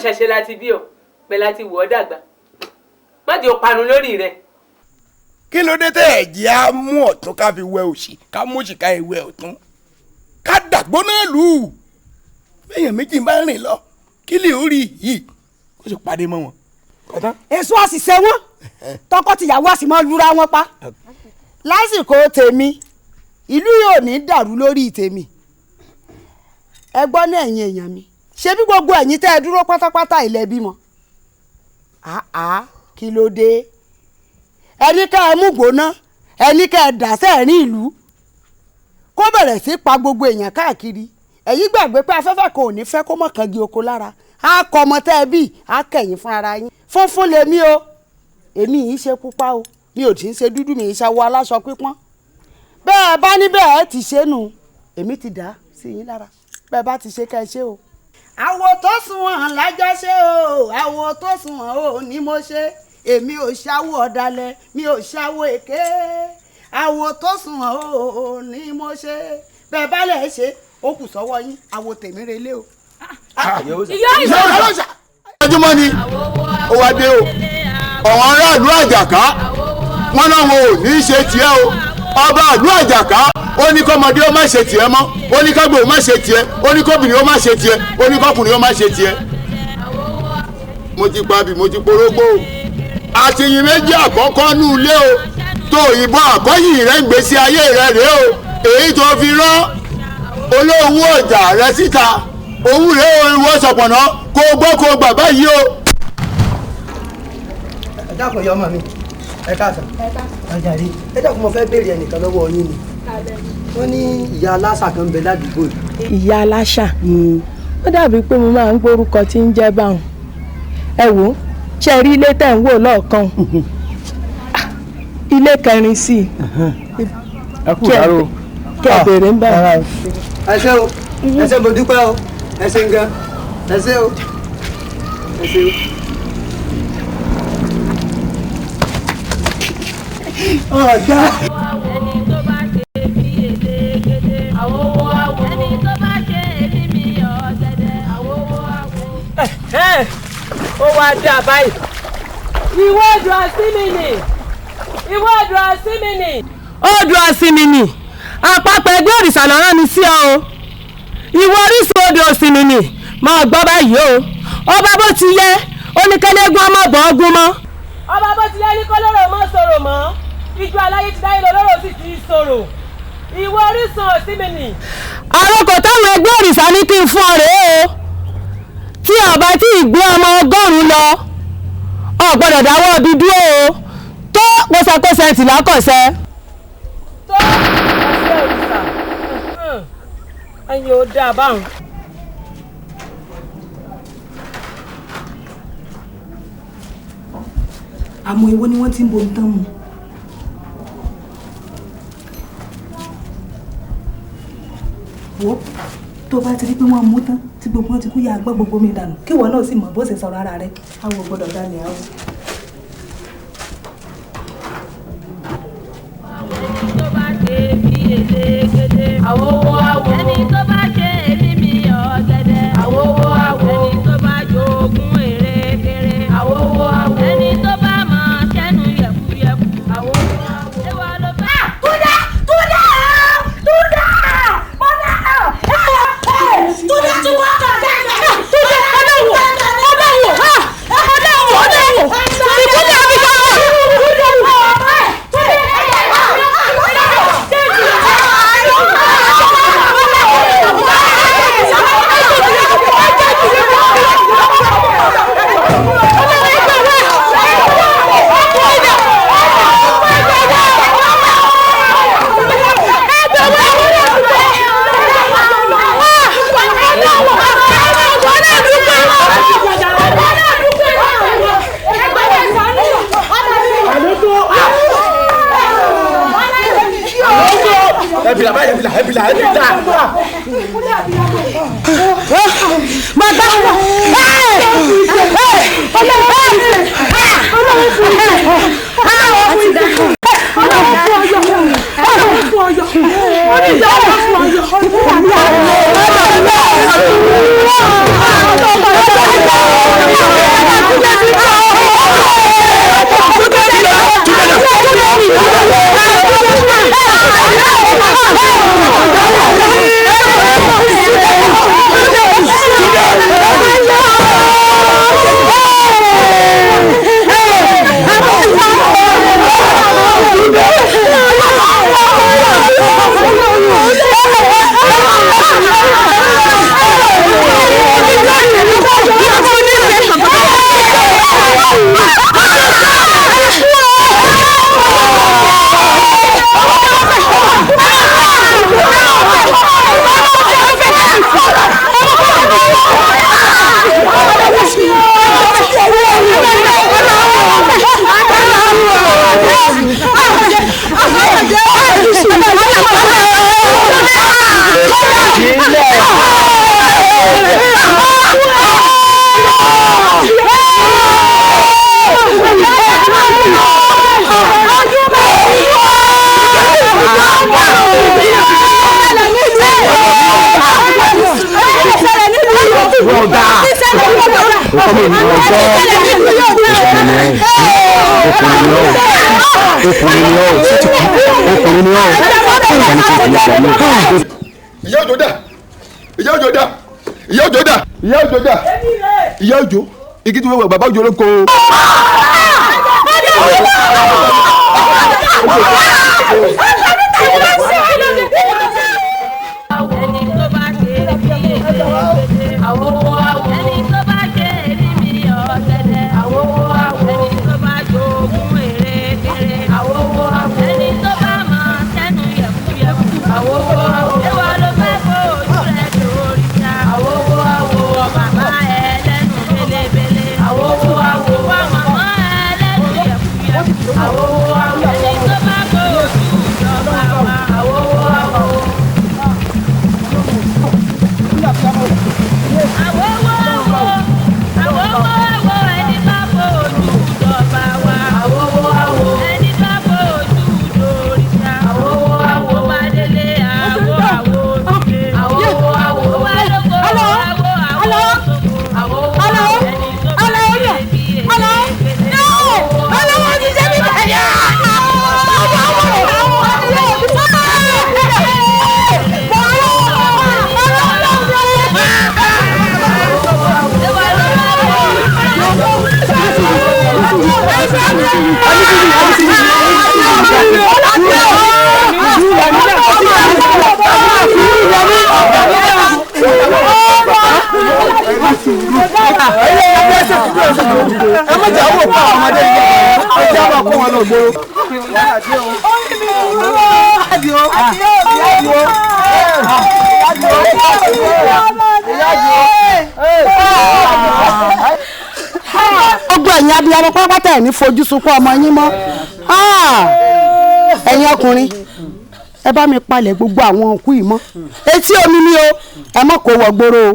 ṣẹ̀ṣẹ̀ láti bí ọ pé láti wọ̀ ọ́ dàgbà má di òpanu lórí rẹ̀. kí ló dé tẹ́ ẹ̀ jẹ́ á mú ọ̀tún ká fi wẹ òsì ká mú òsì ká ìwẹ ọ̀tún ká dàgbọ́ náà lù ú èèyàn méjì bá rìn lọ kí lè rí yìí kó sì pàdé mọ́ wọn. èso àṣìṣe wọn tọkọ-tìyàwó àṣì máa lura wọn pa lásìkò tèmi ìlú yóò ní dàrú lórí tèmi ẹ gbọ́ ní ẹ̀yin èèyàn mi ṣé bí gbogbo ẹ̀yin tẹ́ ẹ dúró pátápátá ilẹ̀ bímọ kí ló dé ẹni ká ẹ mú gbóná ẹni ká ẹ dà sẹ́ẹ̀rín ìlú kó bẹ̀rẹ̀ sí pa gbogbo èèyàn káàkiri ẹ̀yin gbàgbé pé afẹ́fẹ́ kan ò ní fẹ́ kó mọ̀ kangi oko lára á kọ ọmọ tẹ́ ẹ bí á kẹ̀yìn fún ara yín funfun lèmi o èmi yìí ṣe pupa o mi ò tí ń ṣe dúdú mi yìí ṣàwọ aláṣọ pípọ́n bẹ́ẹ̀ bá níbẹ̀ ẹ ti ṣe nù èmi ti dà sí yín lára bẹ́ẹ̀ bá ti ṣe ká ẹ ṣe o. àwo tó sunwọ̀n lájọ́ ṣe o àwo tó sunwọ̀n o ni mo ṣe èmi ò ṣàwọ ọ̀dàlẹ̀ mi ò ṣàwọ èké àwo tó sunwọ̀n o ni mo ṣe bẹ́ẹ̀ bá lẹ̀ ṣe ó kù sọ́wọ́ yín àwo tèmi relé o. ìyá ìṣòro ojúmọ́ ni ó wá dé o ọ̀wọ́n aráàlú àjàká wọn náà wọn ò ní í ṣe tiẹ̀ o ọba àlú àjàká ó ní kọ́mọdé ó má ṣe tiẹ̀ mọ́ ó ní kágbó ó má ṣe tiẹ̀ ó ní kóbìnrin ó má ṣe tiẹ̀ ó ní kọkùnrin ó má ṣe tiẹ̀. mo ti pa bí mo ti porógbó o àtìyìn méjì àkọ́kọ́ nù ilé o tó òyìnbó àkọ́yìn rẹ̀ gbèsè ayé rẹ̀ rèé o èyí tó fi rán olówó ọjà rẹ̀ síta òun rèé o ìwọ sọ̀pọ̀nà kó gbọ́ kó gbà báyìí o. ẹ dákun ìyá ọmọ mi ẹ káàsán ọjà rí ẹ dákun mo fẹ́ béèrè ẹnìkan lọ́wọ́ yín ni wọ́n ní ìyá aláṣà kan bẹ ládùúgbò yìí. ìyá aláṣà ó dàbí pé mo máa ń gbórúkọ tí ń jẹ́ báwọn ẹ wò ó ṣe rí ilé tẹ̀ ń wò lọ́ọ̀kan ilé kẹrin sí i ẹ kú ìdárò kí ẹ béèrè ń bá wọn. ẹ ṣé o ẹ ṣé mo dúpẹ́ o ẹ ṣé gan ẹ ṣé o ẹ ṣé o. ọ̀gá. ẹni tó bá ṣe bí èdèkédé àwo wo àwo ẹni tó bá ṣe èmi mi ọ̀gẹ̀dẹ̀ àwo wo àwo. ó wá dá báyìí. ìwọ ọdún àsímìnì ìwọ ọdún àsímìnì. ọdún àsímìnì àpapọ̀ ẹgbẹ́ òrìṣà lọ́rọ́ mi sí ọ o ìwọ orísun odò àsímìnì máa gbọ́ báyìí o ọba bó ti yẹ oníkẹ́lẹ́gún ọmọ bọ̀ ọ́gún mọ́. ọba bó ti yẹ ní kọ́lọ́rọ̀ mọ́ sọ̀rọ̀ mọ́ ìjọ aláyé ti dáyé lọ́rọ̀ sì ti sọ̀rọ̀ ìwọ orísun àsímìnì. àròkò táwọn ẹgbẹ́ òrìṣà ní kí n fún ọ rèé o tí ọba tí ìgbé ọmọ 100 lọ ọ gbọ́dọ̀ dáwọ́ ọbí dúró o tó pọsẹpọsẹ tìlákọ̀ṣẹ́. tó ọ̀sẹ̀ òrìṣà ẹ̀yin ò dáa báwọn. àmọ́ ìwọ ni wọ́n ti ń bo nǹkan mu. wo tó bá ti rí pé wọ́n mú tán tí gbogbo wọn ti kú yá gbọ́ gbogbo mi dànù kí ìwọ náà sì mọ̀ bó ṣe sọ̀rọ̀ ara rẹ̀ àwọn ò gbọ́dọ̀ dání àwọn. ẹni tó bá ṣe bí èdèkédé àwo wo àwo ẹni tó bá ṣe èmi mi ọ̀gẹ̀dẹ̀ àwo wo àwo ẹni tó bá jogún èrèkèrè àwo wo àwo ẹni tó bá mọ kẹnu yẹ̀kúyẹ̀kú àwo wo àwo. ewa ló bá. Túndé tí wọ́n kà dáadáa. Túndé ọlọ́wọ̀ ìkúlẹ̀ àbí káwọ̀. ẹbìlà báyìí ẹbìlà. Bàbá ọlọ́run ọ̀gá ọmọ ènìyàn ọjọ́ ọkùnrin ni ọ́ ọkùnrin ni ọ́ ìyá òjò dà ìyá òjò dà ìyá òjò dà ìyá òjò dà ìyá òjò igi tí wọ́n wọ bàbá òjò ló kó. ẹ̀yin abiyamọ pápátá ẹ̀ ní fojú sunkún ọmọ yín mọ́ ẹ̀yin ọkùnrin ẹ bá mi palẹ̀ gbogbo àwọn òkú yìí mọ́ etí omi ni o ẹ mọ̀ kó wọ gbòòrò o.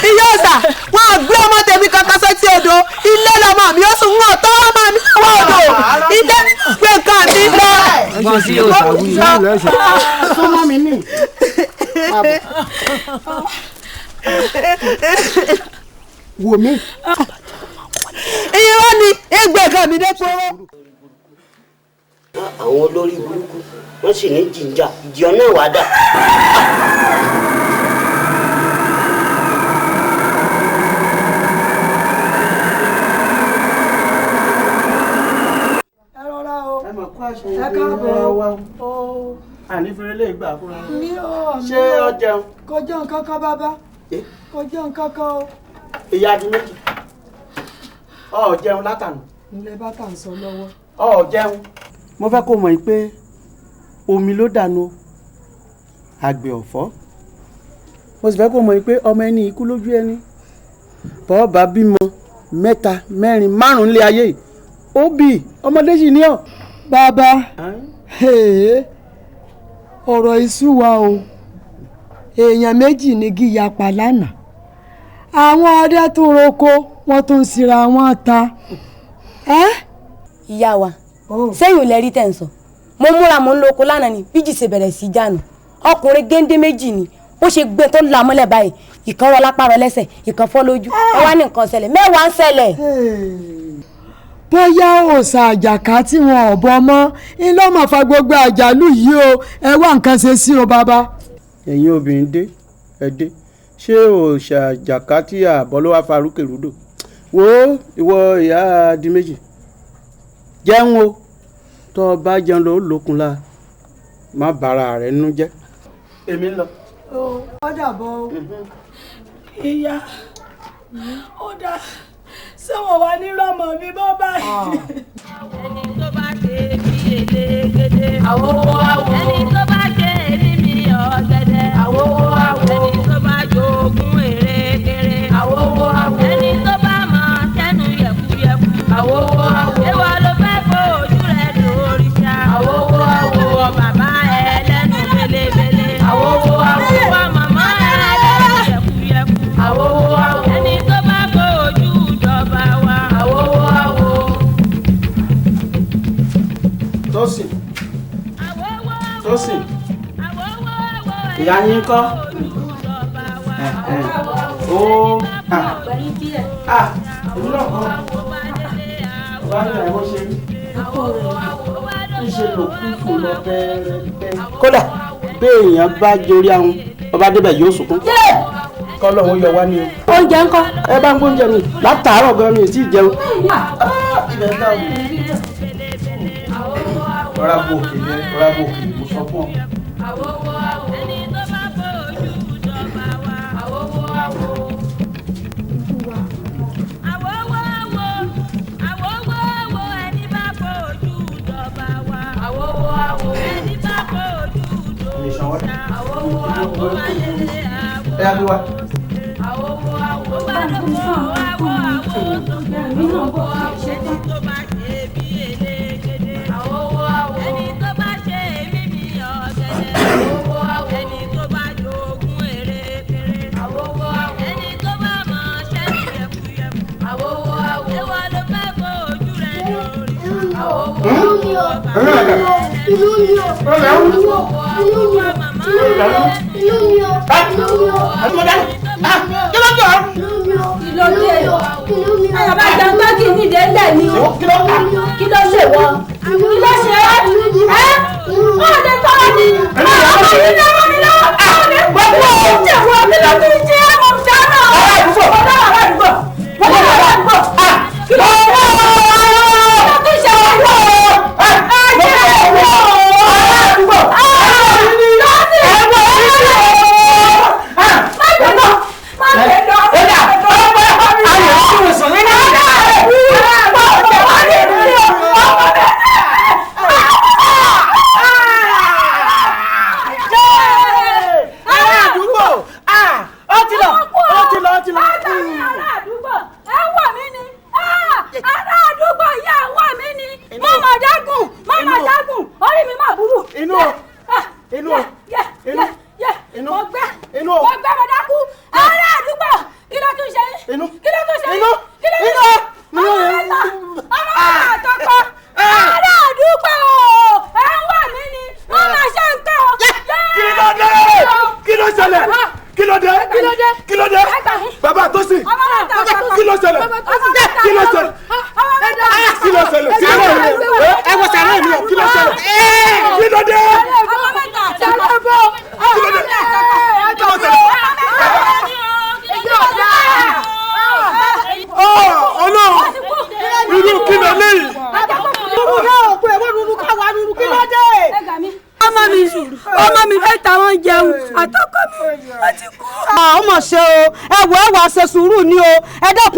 ìyá ọ̀sà wọn ò gbé ọmọ tèmi kankan sétí odò ilé lọmọ mi ó sùn wọn tọ́ ọmọ mi wọ odò ilé gbé nǹkan mi lọ. súnmọ́ mi ní. wò mí. irọ́ ni ẹgbẹ́ kan mi dé pọ́wọ́. àwọn olórí burúkú wọ́n sì ní jìnjà ìjọ náà wá dà. ẹ rọra o ẹ káàbọ̀ o ànífẹ́rẹ́ lè gbà fúnra mi ò ṣé ọ jẹun. kò jẹun kankan bàbá kò jẹun kankan o. ìyá di méjì ọ jẹun látànù. ilé bàtà ń sọ lọ́wọ́. ọ jẹun. mo fẹ́ kó mọ̀ pé omi ló dànù àgbẹ̀ ọ̀fọ́ mo sì fẹ́ kó mọ̀ pé ọmọ ẹni ikú lójú ẹni bọ́ọ̀bà bímọ mẹ́ta mẹ́rin márùn-ún lé ayé ó bì ọmọdé sì ní ọ. bàbá ọ̀rọ̀ iṣu wa o èèyàn méjì ní gíyapa lánàá àwọn ọdẹ tó roko wọn tún síra wọn ta. ìyá wa sẹ́yìn ò lẹ́rí tẹ̀ ń sọ mo múra mo ń lo oko lánàá ni bíjì ṣe bẹ̀rẹ̀ sí jánu ọkùnrin géńdé méjì ni ó ṣe gbé tó la mọ́lẹ̀ báyìí ìkan rọ lápá rọ lẹ́sẹ̀ ìkan fọ́ lójú ẹ wá ní nǹkan ṣẹlẹ̀ mẹ́wàá ń ṣẹlẹ̀. bóyá òòṣà àjàká tí wọn ò bọ mọ́ iná máa fa gbogbo àjálù yìí o ẹ wá nǹkan ṣe sí o bàbá. ẹ̀yin obìnrin dé ẹ dé ṣé òòṣà àjàká tí àbọ̀ ló wá fa rúkèrúdò wo ìwọ ìyá di méjì jẹun o tó o bá jẹun lọ lókun la má bàrà rẹ nínú jẹ́. èmi ń lọ. ó dàbọ̀ o. ìyá ó dá ṣé wọn wá ní rọmọ mi bọ́ báyìí. ẹni tó bá ṣe bí elégédé àwòwò àwò ẹni tó bá ṣe èrí mi ọ̀gẹ̀dẹ̀ àwòwò àwò ẹni tó bá jogún èrèkèrè àwòwò àwò ẹni tó bá mọ sẹ́nu yẹ̀kúyẹ̀kú àwòwò àwò ẹwà ló fẹ́ kó ojú rẹ̀ lórí ṣá àwòwò àwò bàbá ẹlẹ́nu belebele àwòwò àwò wà màmá ẹlẹ́nu yẹ̀kúyẹ̀kú àwòwò àwò ẹni tó bá kó ojú ìjọba wa àwòwò àwò. Tósìn Tósìn ìyá yín kọ́ ó gbẹ̀yìn díẹ̀. èmi náà kọ́ bá ní àwọn ṣe rí ṣíṣe ló kú fún lọ bẹ́ẹ̀rẹ̀. kódà bí èèyàn bá jorí àwọn ọba débẹ̀ yóò sunkún. kọ́ lọ́wọ́ yọ wá ní o. oúnjẹ ńkọ́. ẹ bá ń gbóúnjẹ mi látàárọ̀ gan mi ò tí ì jẹun. ibẹ̀ ń dá o. rọra bò òkèlè mo sọ fún ọ. ẹ yà bí wa.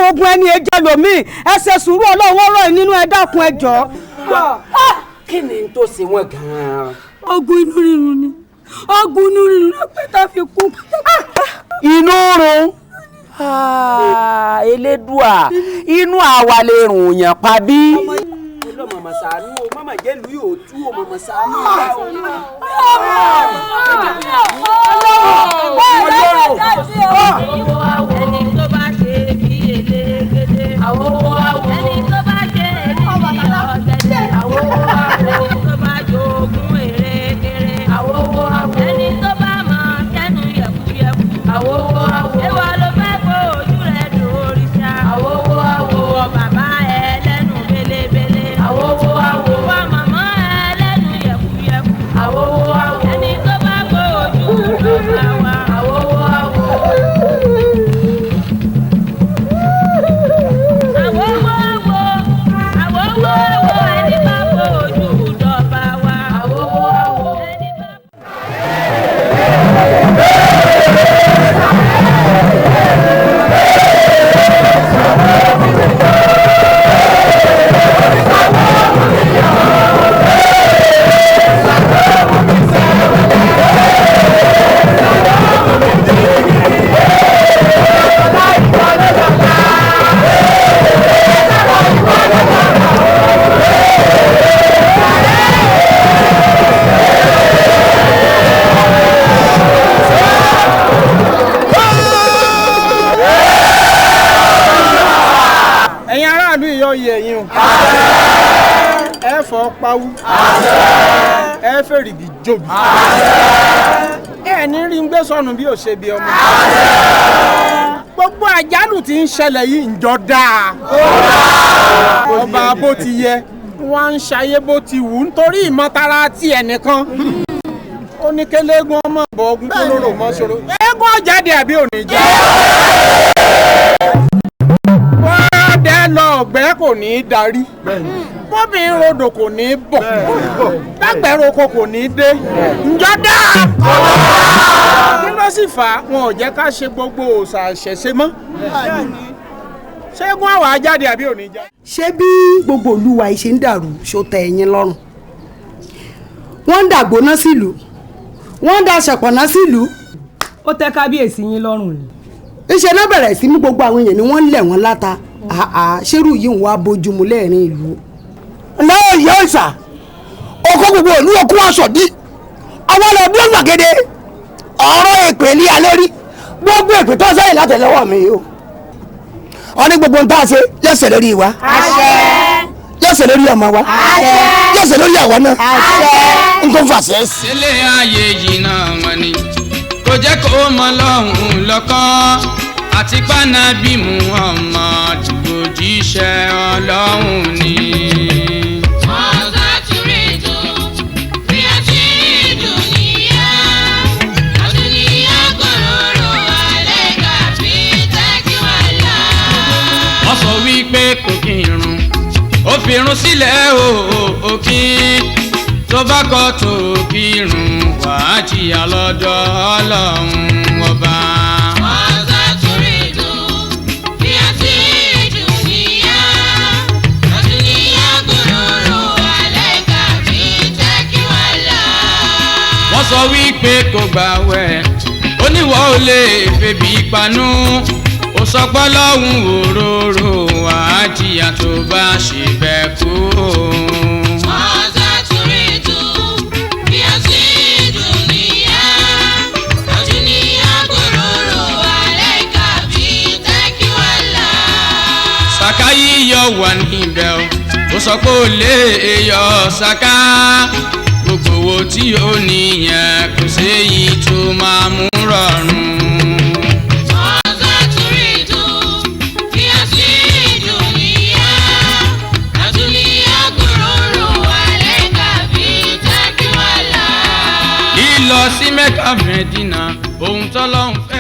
Ogun ẹni ẹjẹ lomi ẹ ṣe sùúrù Ọlọ́run ọ̀rọ̀ nínú ẹ dákun ẹ jọ̀ọ́. kí ni n tó ṣe wọn gan-an. ogun inú rírun ni ogun inú rírun ló pẹ́ tó fi kú. inú run elédùà inú àwa lè rùn yàn pa bí. mama ṣàánú o mama jẹ́ lu yóò tú o mama ṣàánú ẹ fọ́ pawú ẹ fèrègì jòbí ẹ ní rí ń gbé sọnù bí ò ṣe bí ọmọ gbogbo àjálù tí ń ṣẹlẹ̀ yìí ń jọ dáa. ọba bó ti yẹ wọ́n ń ṣayé bó ti wù nítorí ìmọ̀tara ti ẹnìkan. ó ní kéléegun ọmọ bọ̀ ogun kólóró mọ́ ṣòro. eégún ọ̀jáde àbí òní jẹ́. wọ́n dẹ́ lọ ọ̀gbẹ́ kò ní í darí. bóbìnrin rodò kò ní í bọ̀. dágbẹ̀rẹ̀ oko kò ní í dé. ǹjọ́ dáa. kí ló sì fà á wọn ò jẹ́ ká ṣe gbogbo òòṣà àṣẹṣe mọ́. ṣẹ́gun àwọn ajáde àbí òní jáde. ṣé bí gbogbo olúwa yìí ṣe ń dàrú ṣó tẹ́ ẹ̀yin lọ́rùn wọ́n ń dàgbóná sílùú wọ́n ń da ṣọ̀pọ̀nà sílùú. ó tẹ́ kábíyèsí yín lọ́rùn ni. iṣẹ́ náà bẹ̀rẹ̀ sí mú gbogbo àwọn èèyàn ni wọ́n ń lẹ̀ wọ́n láta ṣerú yìí ń wá bójúmu lẹ́ẹ̀rin ìlú. náà yẹ ìsà ọkọ gbogbo ìlú okun aṣọ bí àwọn ọ̀nà bí ó gbàgede ọ̀rọ̀ èpè ní alẹ́ rí gbogbo èpè tó sẹ́yìn látẹ̀lẹ́wọ̀ mi o. wọ́n ní gbogbo ń tá a ṣe yẹ̀sẹ̀ lórí wa. àṣẹ. yẹ̀sẹ̀ lórí ọmọ wa. àṣẹ. yẹ̀sẹ̀ lórí àwọn náà. àṣẹ. n tó fàṣẹ. sílé ayé yìí náà wọ́n ní kò jẹ́ kó mọ lọ́hùn lọ́kàn àti pánábì Muhammad òjíṣẹ́ Ọlọ́hun ni. wọ́n sọ wípé kò kírun ó fi irun sílẹ̀ òkè tó bá kọ́ tó kírun wàá jìyà lọ́dọ̀ Ọlọ́run ọba. wọ́n sọ wípé kò gbààwẹ̀ oníwọ̀ ò lè febi panú ó sọ pé Ọlọ́run òróró wàá jìyà tó bá ṣe bẹ́ẹ̀ kú. sàká yíyọ wà níbẹ̀ ó sọ pé ó lè yọ sàká gbogbo owó tí ó níyẹn kò séyìí tó máa mú rọrùn. lílọ sí Mẹ́kà Mẹ́dínà ohun tọ́lọ́hun fẹ́.